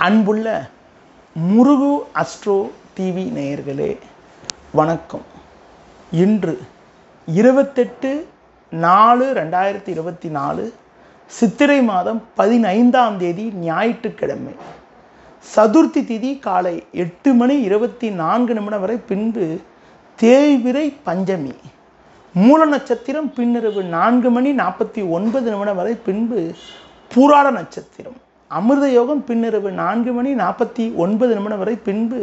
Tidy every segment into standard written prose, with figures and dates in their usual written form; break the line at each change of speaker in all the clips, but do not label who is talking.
அன்புள்ள முருகு astro TV நேயர்களே வணக்கம். இன்று 28/4/2024 சித்திரை மாதம் 15ஆம் தேதி ஞாயிற்றுக்கிழமை. சதுர்த்தி திதி காலை 8:24 வரை, பின்பு தேய்பிறை பஞ்சமி. மூல நட்சத்திரம் பின்னிரவு 4:49 வரை, பின்பு பூராட நட்சத்திரம். அமிர்த யோகம் பின்னிரவு 4:49 வரை, பின்பு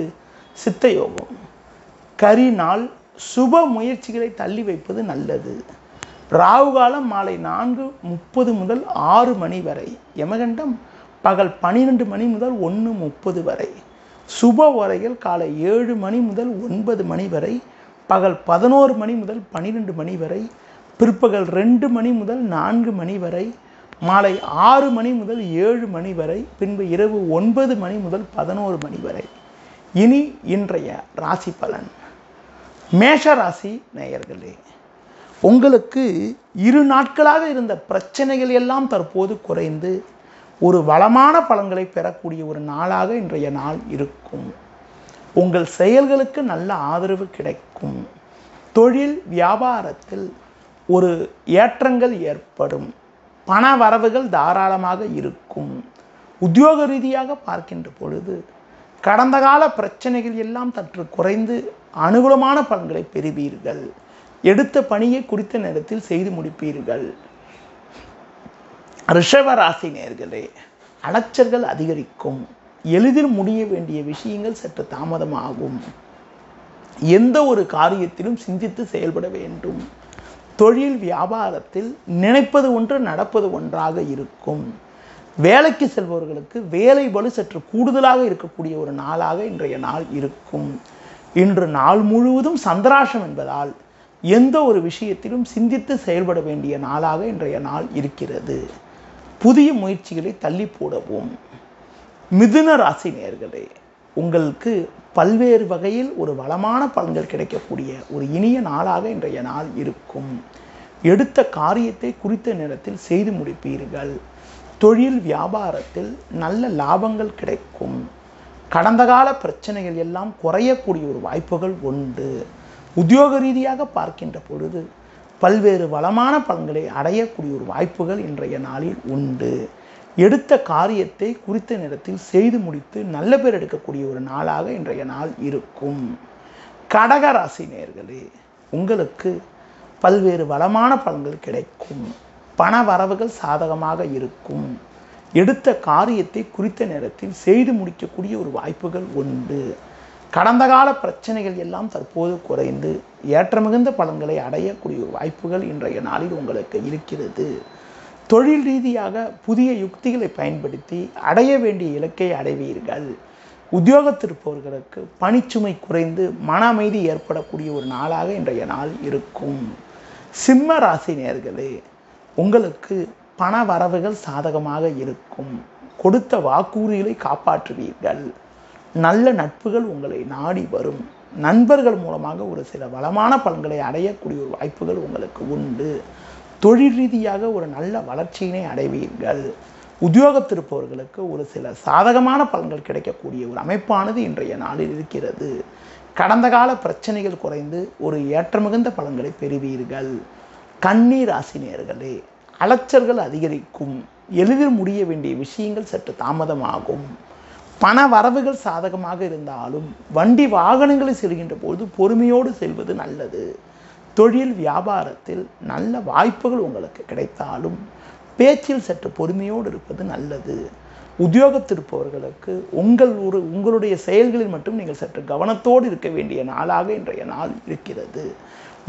சித்த யோகம். கரி நாள். சுப முயற்சிகளை தள்ளி வைப்பது நல்லது. ராகு காலம் மாலை 4:30 முதல் 6 மணி வரை. யமகண்டம் பகல் 12 மணி முதல் 1:30 வரை. சுப உரைகள் காலை 7 மணி முதல் 9 மணி வரை, பகல் 11 மணி முதல் 12 மணி வரை, பிற்பகல் 2 மணி முதல் 4 மணி வரை, மாலை 6 மணி முதல் 7 மணி வரை, பின்பு இரவு 9 மணி முதல் 11 மணி வரை. இனி இன்றைய ராசி பலன். மேஷ ராசி நேயர்களே, உங்களுக்கு 2 நாட்களாக இருந்த பிரச்சனைகள் எல்லாம் தற்போது குறைந்து ஒரு வளமான பலன்களை பெறக்கூடிய ஒரு நாளாக இன்றைய நாள் இருக்கும். உங்கள் செயல்களுக்கு நல்ல ஆதரவு கிடைக்கும். தொழில் வியாபாரத்தில் ஒரு ஏற்றங்கள் ஏற்படும். பண வரவுகள் தாராளமாக இருக்கும். உத்தியோக ரீதியாக பார்க்கின்ற பொழுது கடந்த கால பிரச்சனைகள் எல்லாம் சற்று குறைந்து அனுகூலமான பலன்களை பெறுவீர்கள். எடுத்த பணியை குறித்த நேரத்தில் செய்து முடிப்பீர்கள். ரிஷப ராசி நேயர்களே, அலைச்சல்கள் அதிகரிக்கும். எளிதில் முடிய வேண்டிய விஷயங்கள் சற்று தாமதமாகும். எந்த ஒரு காரியத்திலும் சிந்தித்து செயல்பட வேண்டும். தொழில் வியாபாரத்தில் நினைப்பது ஒன்று நடப்பது ஒன்றாக இருக்கும். வேலைக்கு செல்பவர்களுக்கு வேலை பளு சற்று கூடுதலாக இருக்கக்கூடிய ஒரு நாளாக இன்றைய நாள் இருக்கும். இன்று நாள் முழுவதும் சந்திராஷ்டம் என்பதால் எந்த ஒரு விஷயத்திலும் சிந்தித்து செயல்பட வேண்டிய நாளாக இன்றைய நாள் இருக்கிறது. புதிய முயற்சிகளை தள்ளி போடவும். மிதுன ராசி நேயர்களே, உங்களுக்கு பல்வேறு வகையில் ஒரு வளமான பலன்கள் கிடைக்கக்கூடிய ஒரு இனிய நாளாக இன்றைய நாள் இருக்கும். எடுத்த காரியத்தை குறித்த நேரத்தில் செய்து முடிப்பீர்கள். தொழில் வியாபாரத்தில் நல்ல லாபங்கள் கிடைக்கும். கடந்த கால பிரச்சனைகள் எல்லாம் குறையக்கூடிய ஒரு வாய்ப்புகள் உண்டு. உத்தியோக ரீதியாக பார்க்கின்ற பொழுது பல்வேறு வளமான பலன்களை அடையக்கூடிய ஒரு வாய்ப்புகள் இன்றைய நாளில் உண்டு. எடுத்த காரியத்தை குறித்த நேரத்தில் செய்து முடித்து நல்ல பேர் எடுக்கக்கூடிய ஒரு நாளாக இன்றைய நாள் இருக்கும். கடக ராசி நேயர்களே, உங்களுக்கு பல்வேறு வளமான பலன்கள் கிடைக்கும். பண வரவுகள் சாதகமாக இருக்கும். எடுத்த காரியத்தை குறித்த நேரத்தில் செய்து முடிக்கக்கூடிய ஒரு வாய்ப்புகள் உண்டு. கடந்த கால பிரச்சனைகள் எல்லாம் தற்போது குறைந்து ஏற்றமிகுந்த பலன்களை அடையக்கூடிய ஒரு வாய்ப்புகள் இன்றைய நாளில் உங்களுக்கு இருக்கிறது. தொழில் ரீதியாக புதிய யுக்திகளை பயன்படுத்தி அடைய வேண்டிய இலக்கை அடைவீர்கள். உத்தியோகத்திருப்பவர்களுக்கு பணிச்சுமை குறைந்து மன அமைதி ஏற்படக்கூடிய ஒரு நாளாக இன்றைய நாள் இருக்கும். சிம்ம ராசி நேயர்களே, உங்களுக்கு பண வரவுகள் சாதகமாக இருக்கும். கொடுத்த வாக்குறுதிகளை காப்பாற்றுவீர்கள். நல்ல நட்புகள் உங்களை நாடி வரும். நண்பர்கள் மூலமாக ஒரு சில வளமான பலன்களை அடையக்கூடிய ஒரு வாய்ப்புகள் உங்களுக்கு உண்டு. தொழில் ரீதியாக ஒரு நல்ல வளர்ச்சியினை அடைவீர்கள். உத்தியோகத்திருப்பவர்களுக்கு ஒரு சில சாதகமான பலன்கள் கிடைக்கக்கூடிய ஒரு அமைப்பானது இன்றைய நாளில் இருக்கிறது. கடந்த கால பிரச்சனைகள் குறைந்து ஒரு ஏற்றமிகுந்த பலன்களை பெறுவீர்கள். கன்னி ராசி நேயர்களே, அலைச்சல்கள் அதிகரிக்கும். எளிதில் முடிய வேண்டிய விஷயங்கள் சற்று தாமதமாகும். பண வரவுகள் சாதகமாக இருந்தாலும் வண்டி வாகனங்களை செல்கின்ற பொழுது பொறுமையோடு செல்வது நல்லது. தொழில் வியாபாரத்தில் நல்ல வாய்ப்புகள் உங்களுக்கு கிடைத்தாலும் பேச்சில் சற்று பொறுமையோடு இருப்பது நல்லது. உத்தியோகத்திருப்பவர்களுக்கு உங்களுடைய செயல்களில் மட்டும் நீங்கள் சற்று கவனத்தோடு இருக்க வேண்டிய நாளாக இன்றைய நாள் இருக்கிறது.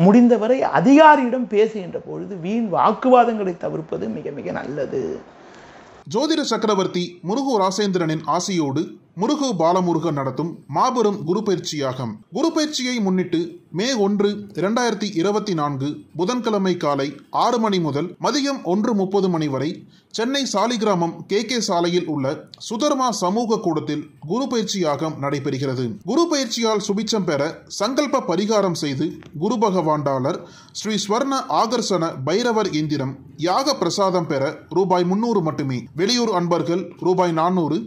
முடிந்தவரை அதிகாரியிடம் பேசுகின்ற பொழுது வீண் வாக்குவாதங்களை தவிர்ப்பது மிக மிக நல்லது.
ஜோதிட சக்கரவர்த்தி முருகு ராசேந்திரனின் ஆசியோடு முருகு பாலமுருகன் நடத்தும் மாபெரும் குரு பயிற்சியாகும். குரு பயிற்சியை முன்னிட்டு மே 1, 2024 புதன்கிழமை காலை 6 மணி முதல் மதியம் 1:30 மணி வரை சென்னை சாலிகிராமம் KK சாலையில் உள்ள சுதர்மா சமூக கூடத்தில் குரு பயிற்சியாகம் நடைபெறுகிறது. குரு பயிற்சியால் சுபிச்சம் பெற சங்கல்ப பரிகாரம் செய்து குரு பகவாண்டாளர் ஸ்ரீ ஸ்வர்ண ஆகர்ஷண பைரவர் எந்திரம் யாக பிரசாதம் பெற ரூபாய் 300 மட்டுமே. வெளியூர் அன்பர்கள் ரூபாய் 400,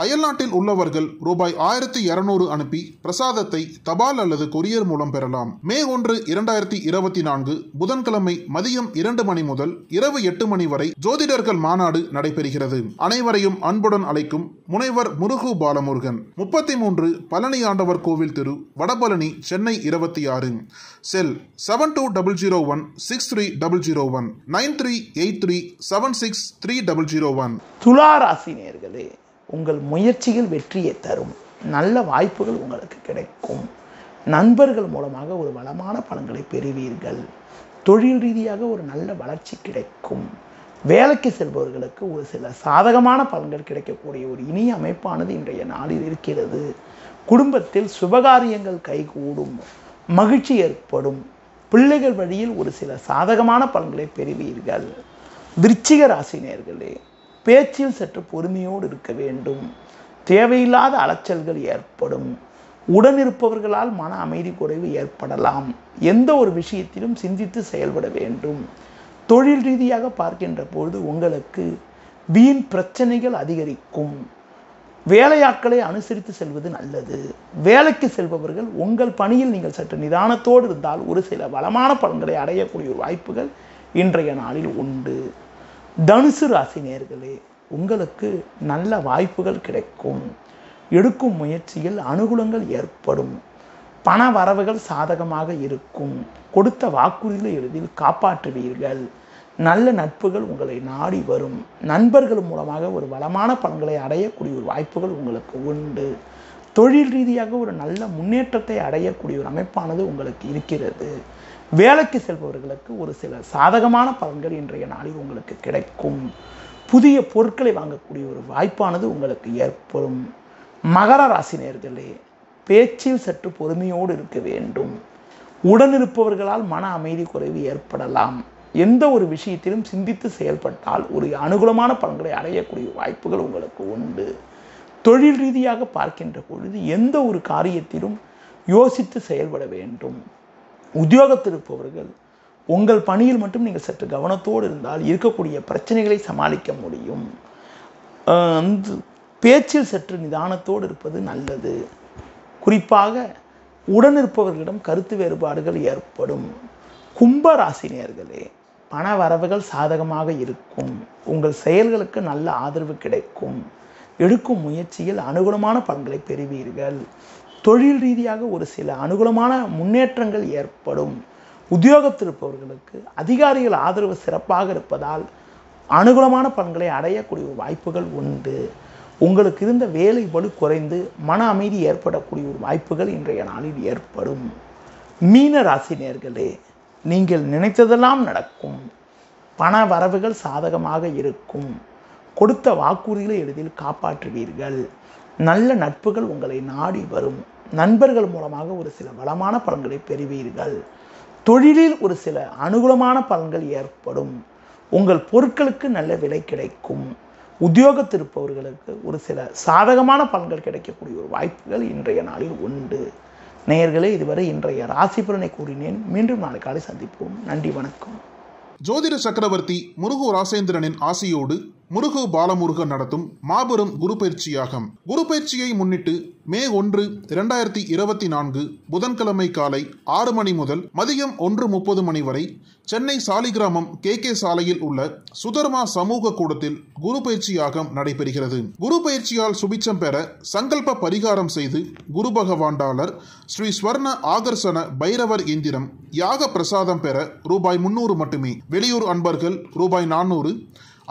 அயல்நாட்டில் உள்ளவர்கள் ரூபாய் 1200 அனுப்பி பிரசாதத்தை தபால் அல்லது கொரியர் மூலம் பெறலாம். மே 1, 2024 புதன்கிழமை மதியம் 2 மணி முதல் இரவு 8 மணி வரை ஜோதிடர்கள் மாநாடு நடைபெறுகிறது. அனைவரையும் அன்புடன் அழைக்கும் முனைவர் முருகு பாலமுருகன். 33 பழனி ஆண்டவர் கோவில் தெரு, வடபழனி, சென்னை 26. செல் 7200163001 9383763001.
துலா ராசி நேயர்களே, உங்கள் முயற்சிகள் வெற்றியை தரும். நல்ல வாய்ப்புகள் உங்களுக்கு கிடைக்கும். நண்பர்கள் மூலமாக ஒரு வளமான பலன்களை பெறுவீர்கள். தொழில் ரீதியாக ஒரு நல்ல வளர்ச்சி கிடைக்கும். வேலைக்கு செல்பவர்களுக்கு ஒரு சில சாதகமான பலன்கள் கிடைக்கக்கூடிய ஒரு இனிய அமைப்பானது இன்றைய நாளில் இருக்கிறது. குடும்பத்தில் சுபகாரியங்கள் கைகூடும். மகிழ்ச்சி ஏற்படும். பிள்ளைகள் வழியில் ஒரு சில சாதகமான பலன்களை பெறுவீர்கள். விருச்சிக ராசி நேயர்களே, பேச்சில் சற்று பொறுமையோடு இருக்க வேண்டும். தேவையில்லாத அலைச்சல்கள் ஏற்படும். உடனிருப்பவர்களால் மன அமைதி குறைவு ஏற்படலாம். எந்த ஒரு விஷயத்திலும் சிந்தித்து செயல்பட வேண்டும். தொழில் ரீதியாக பார்க்கின்ற பொழுது உங்களுக்கு வீண் பிரச்சனைகள் அதிகரிக்கும். வேலையாட்களை அனுசரித்து செல்வது நல்லது. வேலைக்கு செல்பவர்கள் உங்கள் பணியில் நீங்கள் சற்று நிதானத்தோடு இருந்தால் ஒரு சில வளமான பலன்களை அடையக்கூடிய ஒரு வாய்ப்புகள் இன்றைய நாளில் உண்டு. தனுசு ராசி நேயர்களே, உங்களுக்கு நல்ல வாய்ப்புகள் கிடைக்கும். எடுக்கும் முயற்சியில் அனுகூலங்கள் ஏற்படும். பண வரவுகள் சாதகமாக இருக்கும். கொடுத்த வாக்குறுதிகளை எளிதில் காப்பாற்றுவீர்கள். நல்ல நட்புகள் உங்களை நாடி வரும். நண்பர்கள் மூலமாக ஒரு வளமான பலன்களை அடையக்கூடிய ஒரு வாய்ப்புகள் உங்களுக்கு உண்டு. தொழில் ரீதியாக ஒரு நல்ல முன்னேற்றத்தை அடையக்கூடிய ஒரு அமைப்பானது உங்களுக்கு இருக்கிறது. வேலைக்கு செல்பவர்களுக்கு ஒரு சில சாதகமான பலன்கள் இன்றைய நாளில் உங்களுக்கு கிடைக்கும். புதிய பொருட்களை வாங்கக்கூடிய ஒரு வாய்ப்பானது உங்களுக்கு ஏற்படும். மகர ராசி நேயர்களே, பேச்சில் சற்று பொறுமையோடு இருக்க வேண்டும். உடனிருப்பவர்களால் மன அமைதி குறைவு ஏற்படலாம். எந்த ஒரு விஷயத்திலும் சிந்தித்து செயல்பட்டால் ஒரு அனுகூலமான பலன்களை அடையக்கூடிய வாய்ப்புகள் உங்களுக்கு உண்டு. தொழில் ரீதியாக பார்க்கின்ற பொழுது எந்த ஒரு காரியத்திலும் யோசித்து செயல்பட வேண்டும். உத்தியோகத்தில் இருப்பவர்கள் உங்கள் பணியில் மட்டும் நீங்கள் சற்று கவனத்தோடு இருந்தால் இருக்கக்கூடிய பிரச்சனைகளை சமாளிக்க முடியும். பேச்சில் சற்று நிதானத்தோடு இருப்பது நல்லது. குறிப்பாக உடனிருப்பவர்களிடம் கருத்து வேறுபாடுகள் ஏற்படும். கும்ப ராசி நேயர்களே, பண வரவுகள் சாதகமாக இருக்கும். உங்கள் செயல்களுக்கு நல்ல ஆதரவு கிடைக்கும். எடுக்கும் முயற்சியில் அனுகூலமான பலன்களை பெறுவீர்கள். தொழில் ரீதியாக ஒரு சில அனுகூலமான முன்னேற்றங்கள் ஏற்படும். உத்தியோகத்தில் இருப்பவர்களுக்கு அதிகாரிகள் ஆதரவு சிறப்பாக இருப்பதால் அனுகூலமான பலன்களை அடையக்கூடிய வாய்ப்புகள் உண்டு. உங்களுக்கு இருந்த வேலை பளு குறைந்து மன அமைதி ஏற்படக்கூடிய ஒரு வாய்ப்புகள் இன்றைய நாளில் ஏற்படும். மீன ராசி நேயர்களே, நீங்கள் நினைத்ததெல்லாம் நடக்கும். பண வரவுகள் சாதகமாக இருக்கும். கொடுத்த வாக்குறுதிகளை எளிதில் காப்பாற்றுவீர்கள். நல்ல நட்புகள் உங்களை நாடி வரும். நண்பர்கள் மூலமாக ஒரு சில வளமான பலன்களை பெறுவீர்கள். தொழிலில் ஒரு சில அனுகூலமான பலன்கள் ஏற்படும். உங்கள் பொருட்களுக்கு நல்ல விலை கிடைக்கும். உத்தியோகத்தில் இருப்பவர்களுக்கு ஒரு சில சாதகமான பலன்கள் கிடைக்கக்கூடிய ஒரு வாய்ப்புகள் இன்றைய நாளில் உண்டு. நேயர்களே, இதுவரை இன்றைய ராசி பலனை கூறினேன். மீண்டும் நாளை காலை சந்திப்போம். நன்றி, வணக்கம்.
ஜோதிட சக்கரவர்த்தி முருகு ராசேந்திரனின் ஆசியோடு முருகு பாலமுருகன் நடத்தும் மாபெரும் குரு பயிற்சியாகும். குரு பயிற்சியை முன்னிட்டு மே 1, 2024 புதன்கிழமை காலை 6 மணி முதல் மதியம் 1:30 மணி வரை சென்னை சாலிகிராமம் KK சாலையில் உள்ள சுதர்மா சமூக கூடத்தில் குரு பயிற்சியாகம் நடைபெறுகிறது. குரு பயிற்சியால் சுபிச்சம் பெற சங்கல்ப பரிகாரம் செய்து குரு பகவாண்டாளர் ஸ்ரீ ஸ்வர்ண ஆகர்ஷண பைரவர் எந்திரம் யாக பிரசாதம் பெற ரூபாய் 300 மட்டுமே. வெளியூர் அன்பர்கள் ரூபாய் 400,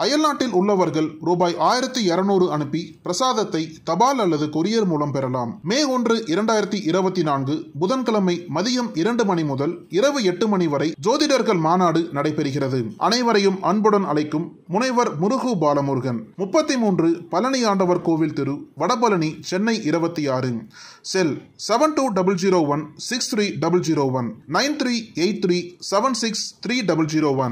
அயல்நாட்டில் உள்ளவர்கள் ரூபாய் 1200 அனுப்பி பிரசாதத்தை தபால் அல்லது கொரியர் மூலம் பெறலாம். மே 1, 2024 புதன்கிழமை மதியம் 2 மணி முதல் இரவு 8 மணி வரை ஜோதிடர்கள் மாநாடு நடைபெறுகிறது. அனைவரையும் அன்புடன் அழைக்கும் முனைவர் முருகு பாலமுருகன். 33 பழனி ஆண்டவர் கோவில் தெரு, வடபழனி, சென்னை 26. செல் 7200163001 9383763001.